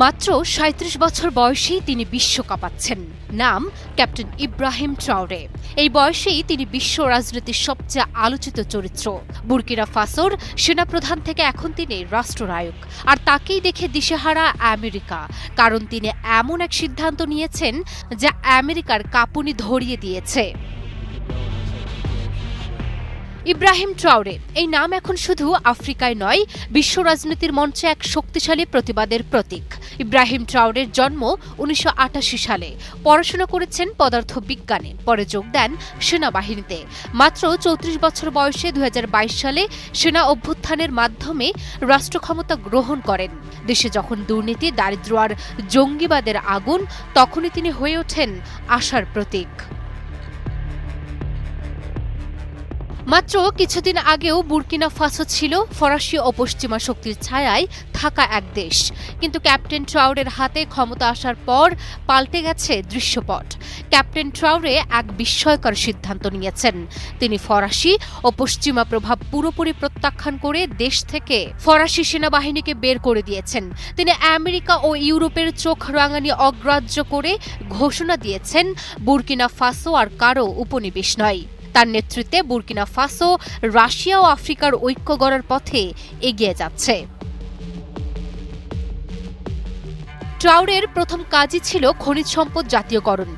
মাত্র ৩৭ বছর বয়সেই তিনি বিশ্ব কাঁপাচ্ছেন। নাম ক্যাপ্টেন ইব্রাহিম ট্রাওরে। এই বয়সেই তিনি বিশ্ব রাজনীতির সবচেয়ে আলোচিত চরিত্র। বুর্কিনা ফাসোর সেনাপ্রধান থেকে এখন তিনি রাষ্ট্রনায়ক। আর তাকেই দেখে দিশেহারা আমেরিকা, কারণ তিনি এমন এক সিদ্ধান্ত নিয়েছেন যা আমেরিকার কাঁপুনি ধরিয়ে দিয়েছে। ইব্রাহিম ট্রাওরে এই নাম এখন শুধু আফ্রিকায় নয়, বিশ্ব রাজনীতির মঞ্চে এক শক্তিশালী প্রতিবাদের প্রতীক। ইব্রাহিম ট্রাওরের জন্ম ১৯৮৮ সালে। পড়াশোনা করেছেন পদার্থবিজ্ঞানে, পরে যোগ দেন সেনাবাহিনীতে। মাত্র ৩৪ বছর বয়সে ২০২২ সালে সেনা অভ্যুত্থানের মাধ্যমে রাষ্ট্রক্ষমতা গ্রহণ করেন। দেশে যখন দুর্নীতি, দারিদ্র্য আর জঙ্গিবাদের আগুন, তখনই তিনি হয়ে ওঠেন আশার প্রতীক। মাত্র কিছুদিন আগেও বুর্কিনা ফাসো ছিল ফরাসি ও পশ্চিমা শক্তির ছায়ায় থাকা এক দেশ। কিন্তু ক্যাপ্টেন ট্রাওরের হাতে ক্ষমতা আসার পর পাল্টে গেছে দৃশ্যপট। ক্যাপ্টেন ট্রাওরে এক বিস্ময়কর সিদ্ধান্ত নিয়েছেন। তিনি ফরাসি ও পশ্চিমা প্রভাব পুরোপুরি প্রত্যাখ্যান করে দেশ থেকে ফরাসি সেনাবাহিনীকে বের করে দিয়েছেন। তিনি আমেরিকা ও ইউরোপের চোখ রাঙানি অগ্রাহ্য করে ঘোষণা দিয়েছেন বুর্কিনা ফাসো আর কারও উপনিবেশ নয়। তার নেতৃত্বে বুর্কিনা ফাসো রাশিয়া ও আফ্রিকার ঐক্য গড়ার পথে এগিয়ে যাচ্ছে। ট্রাওরের প্রথম কাজই ছিল খনিজ সম্পদ জাতীয়করণ।